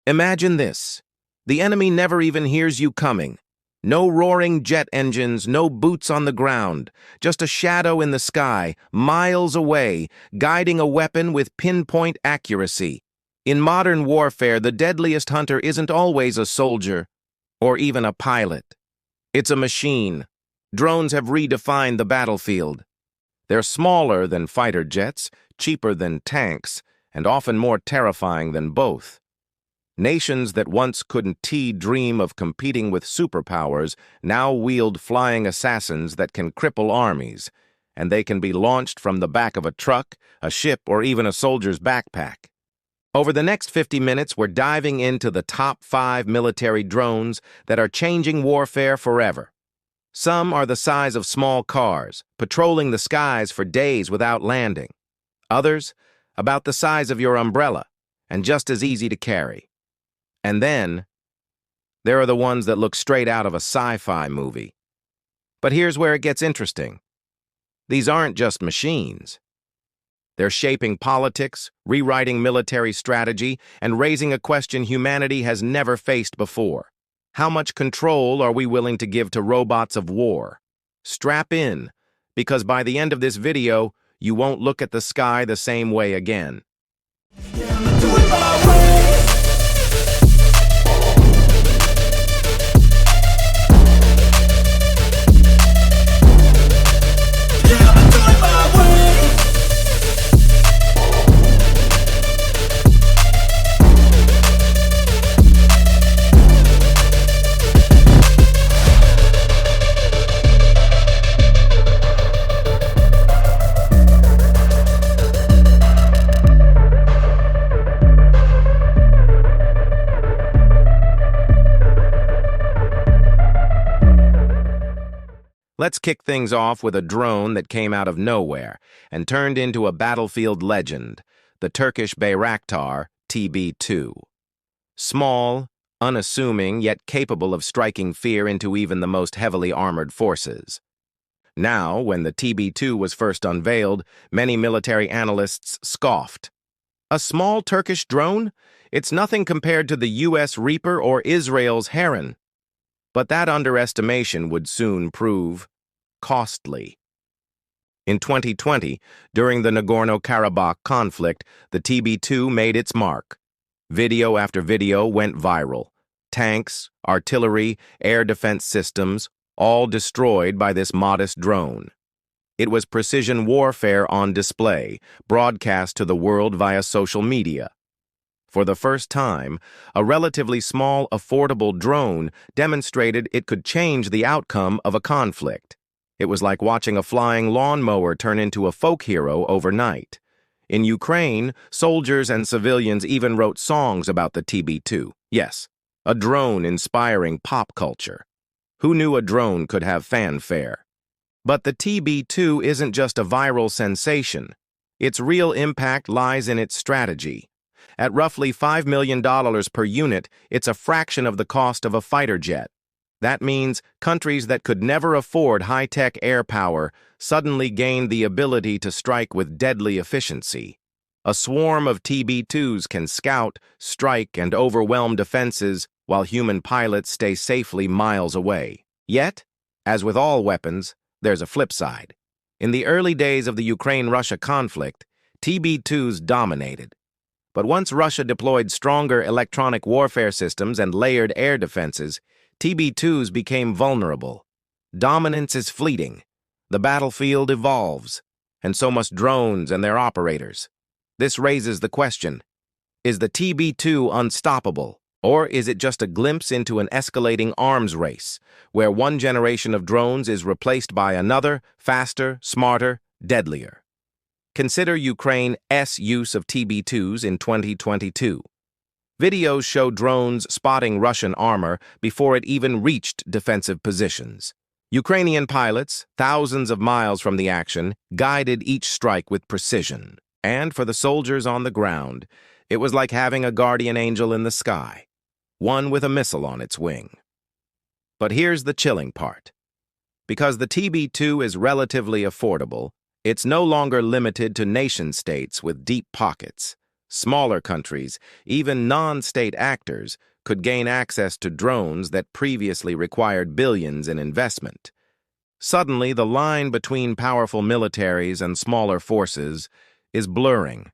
Imagine this. The enemy never even hears you coming. No roaring jet engines, no boots on the ground, just a shadow in the sky, miles away, guiding a weapon with pinpoint accuracy. In modern warfare, the deadliest hunter isn't always a soldier or even a pilot. It's a machine. Drones have redefined the battlefield. They're smaller than fighter jets, cheaper than tanks, and often more terrifying than both. Nations that once couldn't dream of competing with superpowers now wield flying assassins that can cripple armies, and they can be launched from the back of a truck, a ship, or even a soldier's backpack. Over the next 50 minutes, we're diving into the top 5 military drones that are changing warfare forever. Some are the size of small cars, patrolling the skies for days without landing. Others, about the size of your umbrella, and just as easy to carry. And then, there are the ones that look straight out of a sci-fi movie. But here's where it gets interesting. These aren't just machines. They're shaping politics, rewriting military strategy, and raising a question humanity has never faced before. How much control are we willing to give to robots of war? Strap in, because by the end of this video, you won't look at the sky the same way again. Let's kick things off with a drone that came out of nowhere and turned into a battlefield legend, the Turkish Bayraktar TB2. Small, unassuming, yet capable of striking fear into even the most heavily armored forces. Now, when the TB2 was first unveiled, many military analysts scoffed. A small Turkish drone? It's nothing compared to the US Reaper or Israel's Heron. But that underestimation would soon prove costly. In 2020, during the Nagorno-Karabakh conflict, the TB2 made its mark. Video after video went viral. Tanks, artillery, air defense systems, all destroyed by this modest drone. It was precision warfare on display, broadcast to the world via social media. For the first time, a relatively small, affordable drone demonstrated it could change the outcome of a conflict. It was like watching a flying lawnmower turn into a folk hero overnight. In Ukraine, soldiers and civilians even wrote songs about the TB2. Yes, a drone inspiring pop culture. Who knew a drone could have fanfare? But the TB2 isn't just a viral sensation. Its real impact lies in its strategy. At roughly $5 million per unit, it's a fraction of the cost of a fighter jet. That means countries that could never afford high-tech air power suddenly gained the ability to strike with deadly efficiency. A swarm of TB2s can scout, strike, and overwhelm defenses while human pilots stay safely miles away. Yet, as with all weapons, there's a flip side. In the early days of the Ukraine-Russia conflict, TB2s dominated. But once Russia deployed stronger electronic warfare systems and layered air defenses, TB2s became vulnerable. Dominance is fleeting. The battlefield evolves, and so must drones and their operators. This raises the question, is the TB2 unstoppable, or is it just a glimpse into an escalating arms race, where one generation of drones is replaced by another, faster, smarter, deadlier? Consider Ukraine's use of TB2s in 2022. Videos show drones spotting Russian armor before it even reached defensive positions. Ukrainian pilots, thousands of miles from the action, guided each strike with precision. And for the soldiers on the ground, it was like having a guardian angel in the sky, one with a missile on its wing. But here's the chilling part. Because the TB2 is relatively affordable, it's no longer limited to nation-states with deep pockets. Smaller countries, even non-state actors, could gain access to drones that previously required billions in investment. Suddenly, the line between powerful militaries and smaller forces is blurring.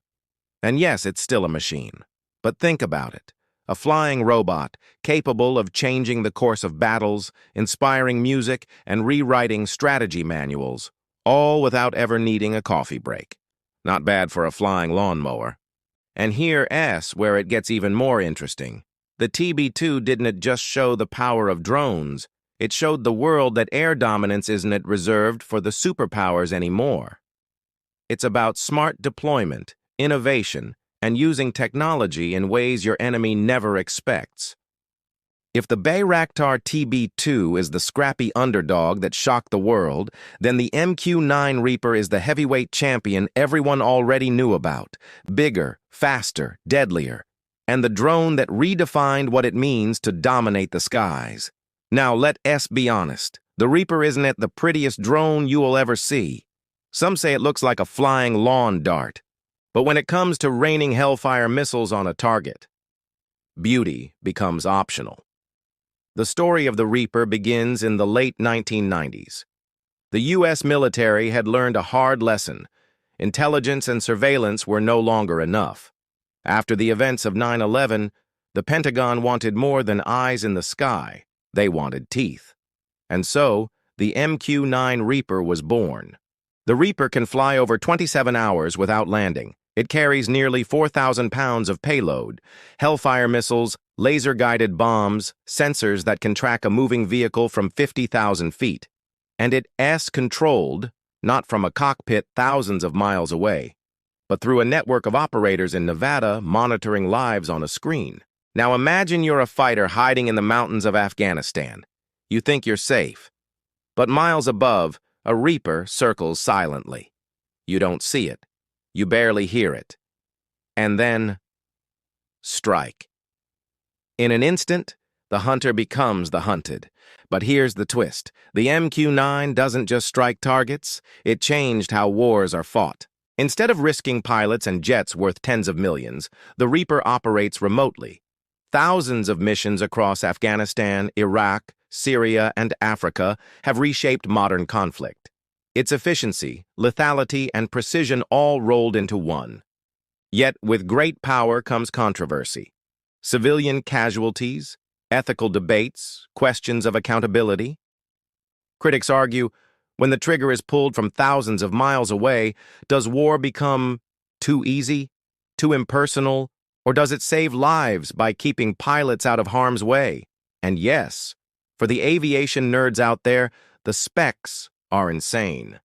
And yes, it's still a machine. But think about it. A flying robot capable of changing the course of battles, inspiring music, and rewriting strategy manuals, all without ever needing a coffee break. Not bad for a flying lawnmower. And here's where it gets even more interesting. The TB2 didn't just show the power of drones, it showed the world that air dominance isn't reserved for the superpowers anymore. It's about smart deployment, innovation, and using technology in ways your enemy never expects. If the Bayraktar TB2 is the scrappy underdog that shocked the world, then the MQ-9 Reaper is the heavyweight champion everyone already knew about. Bigger, faster, deadlier, and the drone that redefined what it means to dominate the skies. Now, let us be honest. The Reaper isn't it the prettiest drone you will ever see. Some say it looks like a flying lawn dart. But when it comes to raining Hellfire missiles on a target, beauty becomes optional. The story of the Reaper begins in the late 1990s. The U.S. military had learned a hard lesson. Intelligence and surveillance were no longer enough. After the events of 9/11, the Pentagon wanted more than eyes in the sky. They wanted teeth. And so, the MQ-9 Reaper was born. The Reaper can fly over 27 hours without landing. It carries nearly 4,000 pounds of payload, Hellfire missiles, laser-guided bombs, sensors that can track a moving vehicle from 50,000 feet. And it's controlled, not from a cockpit thousands of miles away, but through a network of operators in Nevada monitoring lives on a screen. Now imagine you're a fighter hiding in the mountains of Afghanistan. You think you're safe. But miles above, a Reaper circles silently. You don't see it. You barely hear it. And then, strike. In an instant, the hunter becomes the hunted. But here's the twist. The MQ-9 doesn't just strike targets, it changed how wars are fought. Instead of risking pilots and jets worth tens of millions, the Reaper operates remotely. Thousands of missions across Afghanistan, Iraq, Syria, and Africa have reshaped modern conflict. Its efficiency, lethality, and precision all rolled into one. Yet, with great power comes controversy. Civilian casualties, ethical debates, questions of accountability. Critics argue, when the trigger is pulled from thousands of miles away, does war become too easy, too impersonal, or does it save lives by keeping pilots out of harm's way? And yes, for the aviation nerds out there, the specs are insane.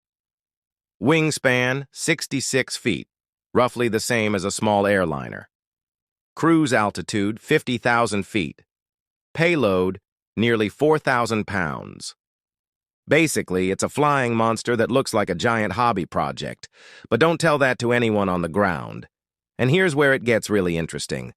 Wingspan, 66 feet, roughly the same as a small airliner. Cruise altitude, 50,000 feet. Payload, nearly 4,000 pounds. Basically, it's a flying monster that looks like a giant hobby project, but don't tell that to anyone on the ground. And here's where it gets really interesting.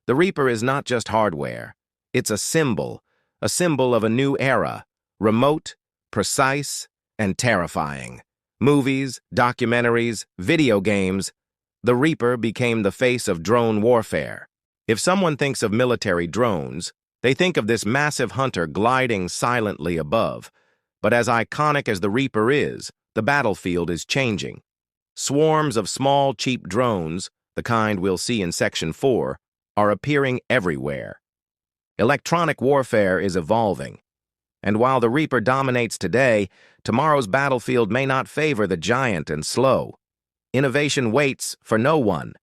The Reaper is not just hardware. It's a symbol of a new era, remote, precise, and terrifying. Movies, documentaries, video games, the Reaper became the face of drone warfare. If someone thinks of military drones, they think of this massive hunter gliding silently above. But as iconic as the Reaper is, the battlefield is changing. Swarms of small, cheap drones, the kind we'll see in Section 4, are appearing everywhere. Electronic warfare is evolving. And while the Reaper dominates today, tomorrow's battlefield may not favor the giant and slow. Innovation waits for no one.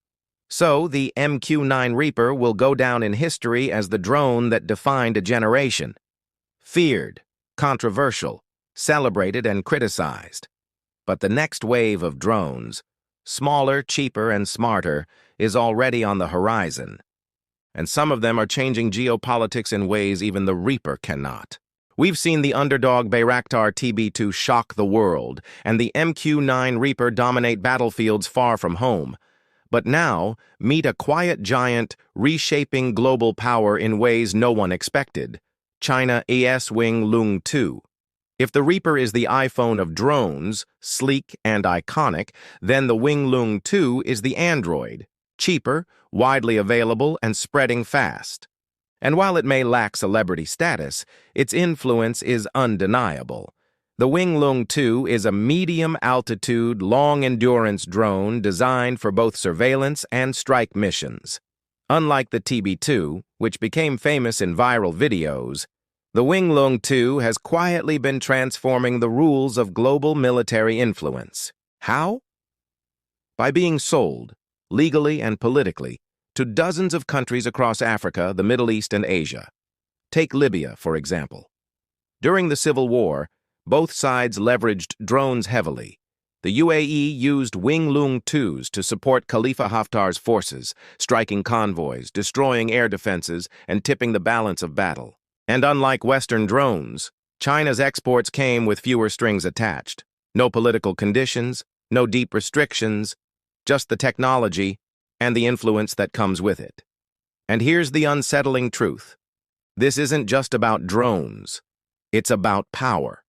So, the MQ-9 Reaper will go down in history as the drone that defined a generation. Feared, controversial, celebrated and criticized. But the next wave of drones, smaller, cheaper, and smarter, is already on the horizon. And some of them are changing geopolitics in ways even the Reaper cannot. We've seen the underdog Bayraktar TB2 shock the world, and the MQ-9 Reaper dominate battlefields far from home. But now, meet a quiet giant reshaping global power in ways no one expected. China's Wing Loong 2. If the Reaper is the iPhone of drones, sleek and iconic, then the Wing Loong 2 is the Android, cheaper, widely available, and spreading fast. And while it may lack celebrity status, its influence is undeniable. The Loong 2 is a medium-altitude, long-endurance drone designed for both surveillance and strike missions. Unlike the TB2, which became famous in viral videos, the Loong 2 has quietly been transforming the rules of global military influence. How? By being sold, legally and politically, to dozens of countries across Africa, the Middle East, and Asia. Take Libya, for example. During the Civil War, both sides leveraged drones heavily. The UAE used Loong 2s to support Khalifa Haftar's forces, striking convoys, destroying air defenses, and tipping the balance of battle. And unlike Western drones, China's exports came with fewer strings attached. No political conditions, no deep restrictions, just the technology and the influence that comes with it. And here's the unsettling truth. This isn't just about drones. It's about power.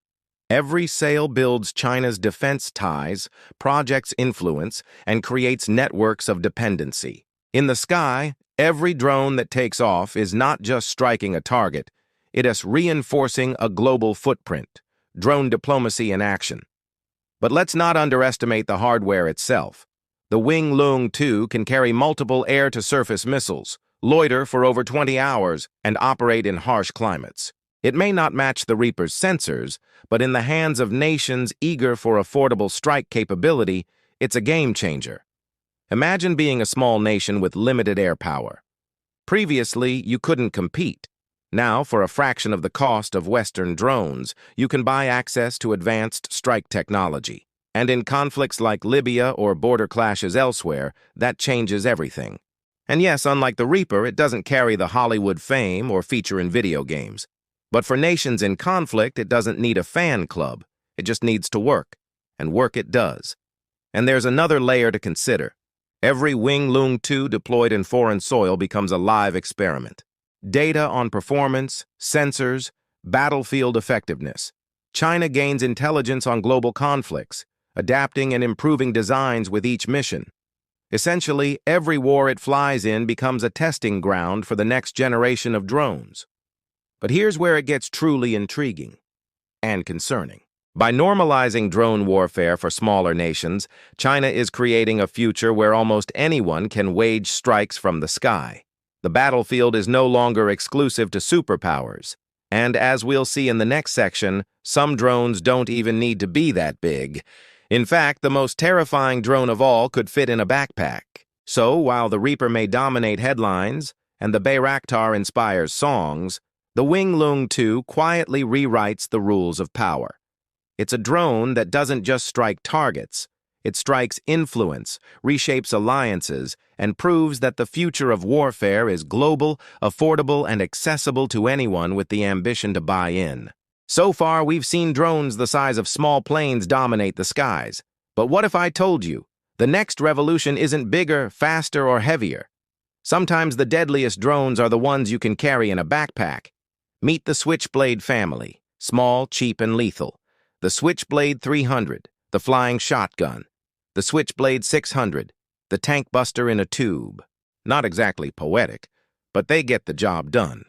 Every sale builds China's defense ties, projects influence, and creates networks of dependency. In the sky, every drone that takes off is not just striking a target, it is reinforcing a global footprint, drone diplomacy in action. But let's not underestimate the hardware itself. The Loong 2 can carry multiple air-to-surface missiles, loiter for over 20 hours, and operate in harsh climates. It may not match the Reaper's sensors, but in the hands of nations eager for affordable strike capability, it's a game-changer. Imagine being a small nation with limited air power. Previously, you couldn't compete. Now, for a fraction of the cost of Western drones, you can buy access to advanced strike technology. And in conflicts like Libya or border clashes elsewhere, that changes everything. And yes, unlike the Reaper, it doesn't carry the Hollywood fame or feature in video games. But for nations in conflict, it doesn't need a fan club. It just needs to work. And work it does. And there's another layer to consider. Every Loong 2 deployed in foreign soil becomes a live experiment. Data on performance, sensors, battlefield effectiveness. China gains intelligence on global conflicts, adapting and improving designs with each mission. Essentially, every war it flies in becomes a testing ground for the next generation of drones. But here's where it gets truly intriguing and concerning. By normalizing drone warfare for smaller nations, China is creating a future where almost anyone can wage strikes from the sky. The battlefield is no longer exclusive to superpowers. And as we'll see in the next section, some drones don't even need to be that big. In fact, the most terrifying drone of all could fit in a backpack. So, while the Reaper may dominate headlines and the Bayraktar inspires songs, the Loong 2 quietly rewrites the rules of power. It's a drone that doesn't just strike targets. It strikes influence, reshapes alliances, and proves that the future of warfare is global, affordable, and accessible to anyone with the ambition to buy in. So far, we've seen drones the size of small planes dominate the skies. But what if I told you, the next revolution isn't bigger, faster, or heavier? Sometimes the deadliest drones are the ones you can carry in a backpack. Meet the Switchblade family, small, cheap, and lethal. The Switchblade 300, the flying shotgun. The Switchblade 600, the tank buster in a tube. Not exactly poetic, but they get the job done.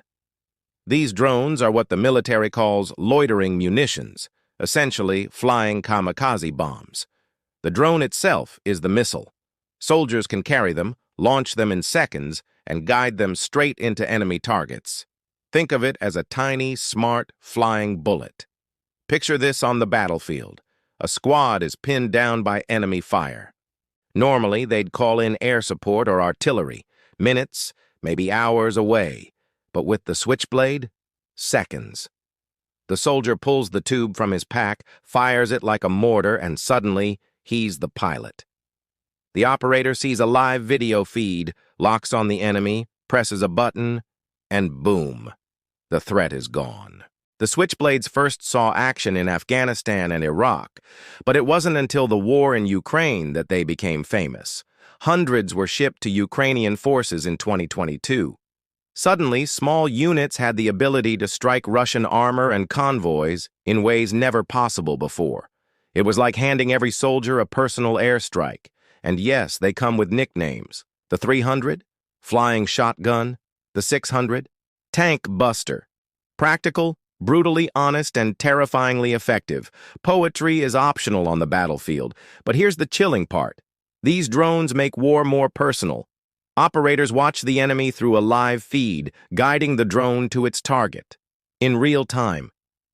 These drones are what the military calls loitering munitions, essentially flying kamikaze bombs. The drone itself is the missile. Soldiers can carry them, launch them in seconds, and guide them straight into enemy targets. Think of it as a tiny, smart, flying bullet. Picture this on the battlefield. A squad is pinned down by enemy fire. Normally, they'd call in air support or artillery, minutes, maybe hours away. But with the Switchblade, seconds. The soldier pulls the tube from his pack, fires it like a mortar, and suddenly, he's the pilot. The operator sees a live video feed, locks on the enemy, presses a button, and boom, the threat is gone. The Switchblades first saw action in Afghanistan and Iraq, but it wasn't until the war in Ukraine that they became famous. Hundreds were shipped to Ukrainian forces in 2022. Suddenly, small units had the ability to strike Russian armor and convoys in ways never possible before. It was like handing every soldier a personal airstrike. And yes, they come with nicknames. The 300, flying shotgun. The 600, tank buster. Practical, brutally honest, and terrifyingly effective. Poetry is optional on the battlefield, but here's the chilling part. These drones make war more personal. Operators watch the enemy through a live feed, guiding the drone to its target. In real time,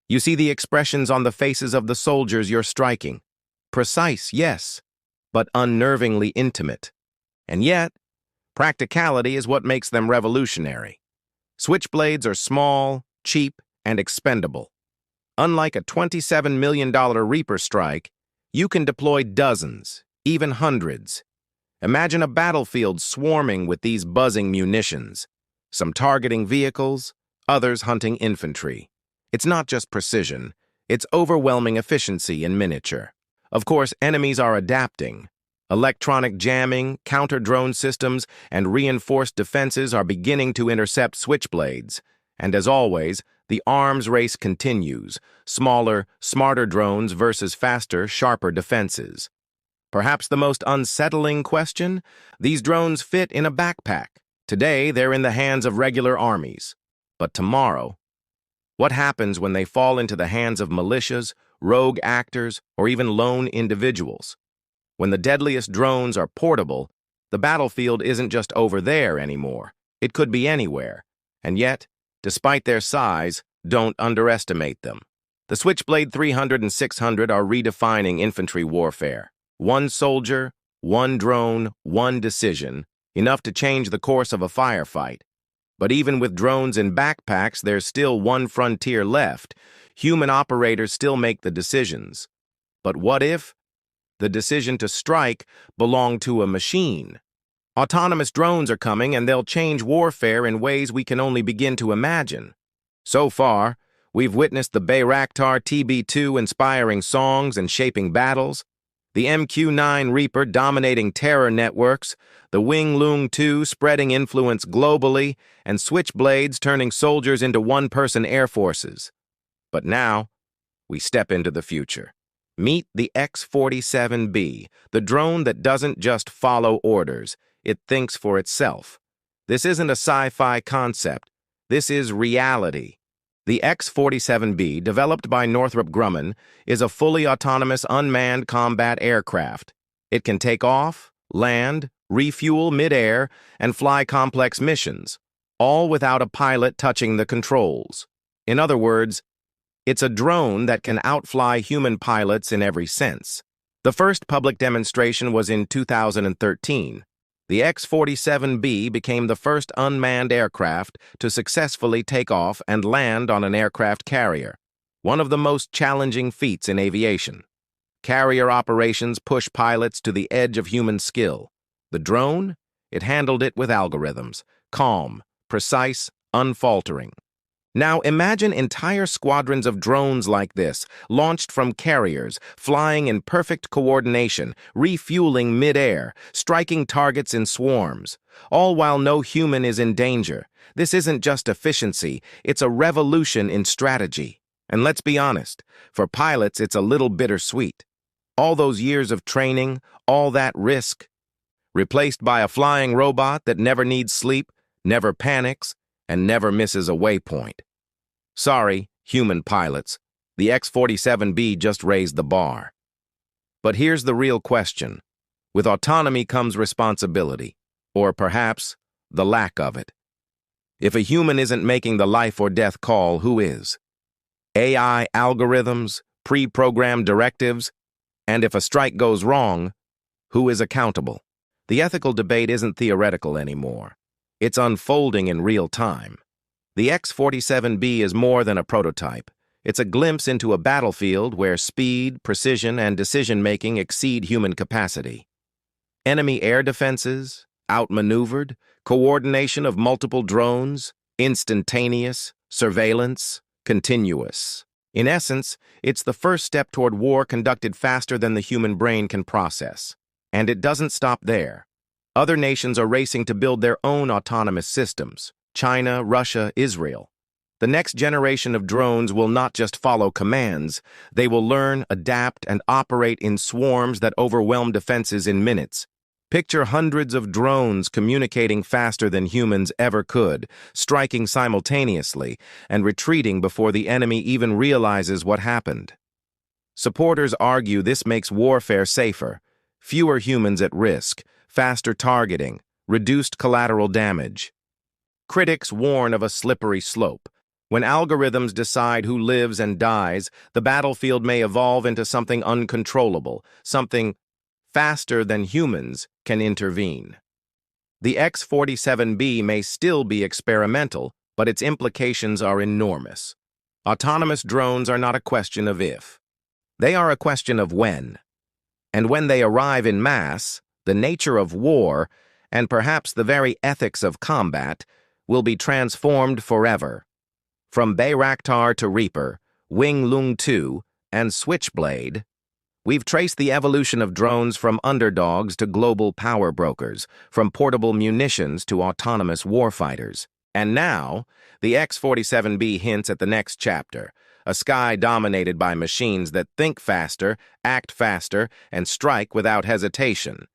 you see the expressions on the faces of the soldiers you're striking. Precise, yes, but unnervingly intimate. And yet, practicality is what makes them revolutionary. Switchblades are small, cheap, and expendable. Unlike a $27 million Reaper strike, you can deploy dozens, even hundreds. Imagine a battlefield swarming with these buzzing munitions, some targeting vehicles, others hunting infantry. It's not just precision, it's overwhelming efficiency in miniature. Of course, enemies are adapting. Electronic jamming, counter-drone systems, and reinforced defenses are beginning to intercept Switchblades. And as always, the arms race continues. Smaller, smarter drones versus faster, sharper defenses. Perhaps the most unsettling question? These drones fit in a backpack. Today, they're in the hands of regular armies. But tomorrow, what happens when they fall into the hands of militias, rogue actors, or even lone individuals? When the deadliest drones are portable, the battlefield isn't just over there anymore. It could be anywhere. And yet, despite their size, don't underestimate them. The Switchblade 300 and 600 are redefining infantry warfare. One soldier, one drone, one decision, enough to change the course of a firefight. But even with drones in backpacks, there's still one frontier left. Human operators still make the decisions. But what if the decision to strike belonged to a machine? Autonomous drones are coming, and they'll change warfare in ways we can only begin to imagine. So far, we've witnessed the Bayraktar TB2 inspiring songs and shaping battles, the MQ-9 Reaper dominating terror networks, the Loong 2 spreading influence globally, and Switchblades turning soldiers into one-person air forces. But now, we step into the future. Meet the X-47B, the drone that doesn't just follow orders, it thinks for itself. This isn't a sci-fi concept. This is reality. The X-47B, developed by Northrop Grumman, is a fully autonomous unmanned combat aircraft. It can take off, land, refuel mid-air, and fly complex missions, all without a pilot touching the controls. In other words, it's a drone that can outfly human pilots in every sense. The first public demonstration was in 2013. The X-47B became the first unmanned aircraft to successfully take off and land on an aircraft carrier, one of the most challenging feats in aviation. Carrier operations push pilots to the edge of human skill. The drone? It handled it with algorithms, calm, precise, unfaltering. Now imagine entire squadrons of drones like this, launched from carriers, flying in perfect coordination, refueling mid-air, striking targets in swarms, all while no human is in danger. This isn't just efficiency, it's a revolution in strategy. And let's be honest, for pilots it's a little bittersweet. All those years of training, all that risk, replaced by a flying robot that never needs sleep, never panics, and never misses a waypoint. Sorry, human pilots, the X-47B just raised the bar. But here's the real question. With autonomy comes responsibility, or perhaps the lack of it. If a human isn't making the life or death call, who is? AI algorithms, pre-programmed directives, and if a strike goes wrong, who is accountable? The ethical debate isn't theoretical anymore. It's unfolding in real time. The X-47B is more than a prototype. It's a glimpse into a battlefield where speed, precision, and decision-making exceed human capacity. Enemy air defenses, outmaneuvered, coordination of multiple drones, instantaneous, surveillance, continuous. In essence, it's the first step toward war conducted faster than the human brain can process. And it doesn't stop there. Other nations are racing to build their own autonomous systems. China, Russia, Israel. The next generation of drones will not just follow commands. They will learn, adapt, and operate in swarms that overwhelm defenses in minutes. Picture hundreds of drones communicating faster than humans ever could, striking simultaneously and retreating before the enemy even realizes what happened. Supporters argue this makes warfare safer, fewer humans at risk, faster targeting, reduced collateral damage. Critics warn of a slippery slope. When algorithms decide who lives and dies, the battlefield may evolve into something uncontrollable, something faster than humans can intervene. The X-47B may still be experimental, but its implications are enormous. Autonomous drones are not a question of if. They are a question of when. And when they arrive in mass, the nature of war, and perhaps the very ethics of combat, will be transformed forever. From Bayraktar to Reaper, Loong 2, and Switchblade, we've traced the evolution of drones from underdogs to global power brokers, from portable munitions to autonomous warfighters. And now, the X-47B hints at the next chapter, a sky dominated by machines that think faster, act faster, and strike without hesitation.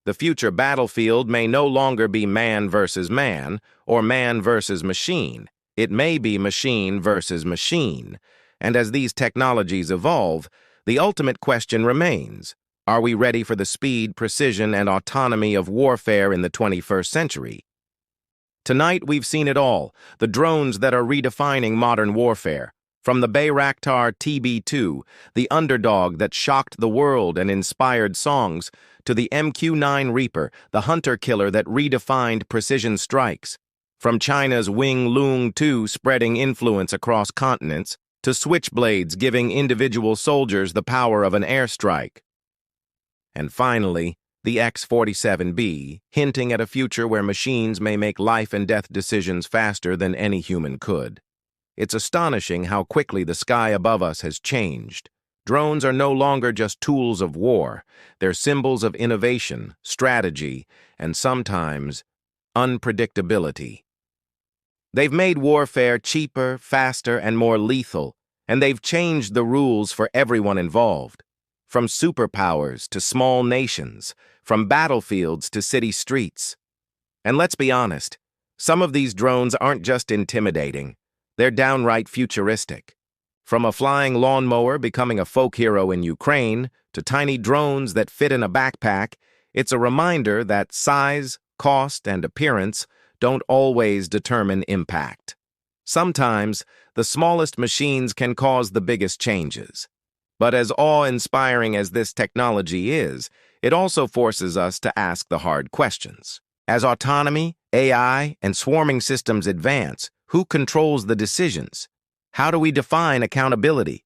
The future battlefield may no longer be man versus man, or man versus machine. It may be machine versus machine. And as these technologies evolve, the ultimate question remains: are we ready for the speed, precision, and autonomy of warfare in the 21st century? Tonight, we've seen it all, the drones that are redefining modern warfare. From the Bayraktar TB2, the underdog that shocked the world and inspired songs, to the MQ-9 Reaper, the hunter-killer that redefined precision strikes. From China's Loong 2 spreading influence across continents, to Switchblades giving individual soldiers the power of an airstrike. And finally, the X-47B, hinting at a future where machines may make life-and-death decisions faster than any human could. It's astonishing how quickly the sky above us has changed. Drones are no longer just tools of war. They're symbols of innovation, strategy, and sometimes unpredictability. They've made warfare cheaper, faster, and more lethal, and they've changed the rules for everyone involved. From superpowers to small nations, from battlefields to city streets. And let's be honest, some of these drones aren't just intimidating, they're downright futuristic. From a flying lawnmower becoming a folk hero in Ukraine, to tiny drones that fit in a backpack, it's a reminder that size, cost, and appearance don't always determine impact. Sometimes, the smallest machines can cause the biggest changes. But as awe-inspiring as this technology is, it also forces us to ask the hard questions. As autonomy, AI, and swarming systems advance, who controls the decisions? How do we define accountability?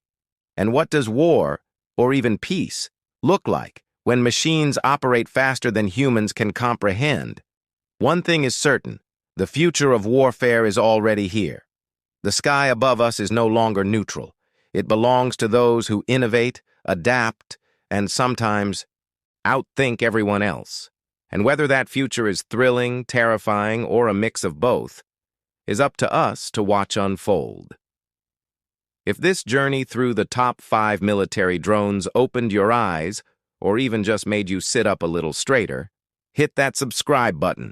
And what does war, or even peace, look like when machines operate faster than humans can comprehend? One thing is certain: the future of warfare is already here. The sky above us is no longer neutral. It belongs to those who innovate, adapt, and sometimes outthink everyone else. And whether that future is thrilling, terrifying, or a mix of both, is up to us to watch unfold. If this journey through the top 5 military drones opened your eyes, or even just made you sit up a little straighter, hit that subscribe button.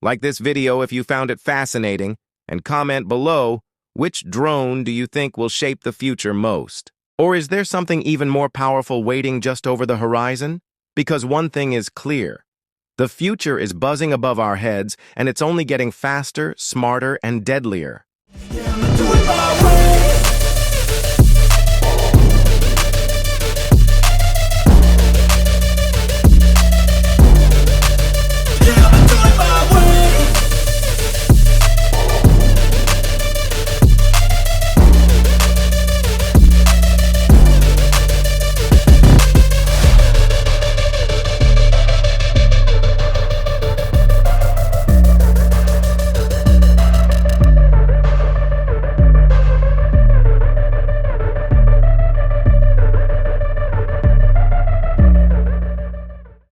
Like this video if you found it fascinating, and comment below, which drone do you think will shape the future most? Or is there something even more powerful waiting just over the horizon? Because one thing is clear: the future is buzzing above our heads, and it's only getting faster, smarter, and deadlier.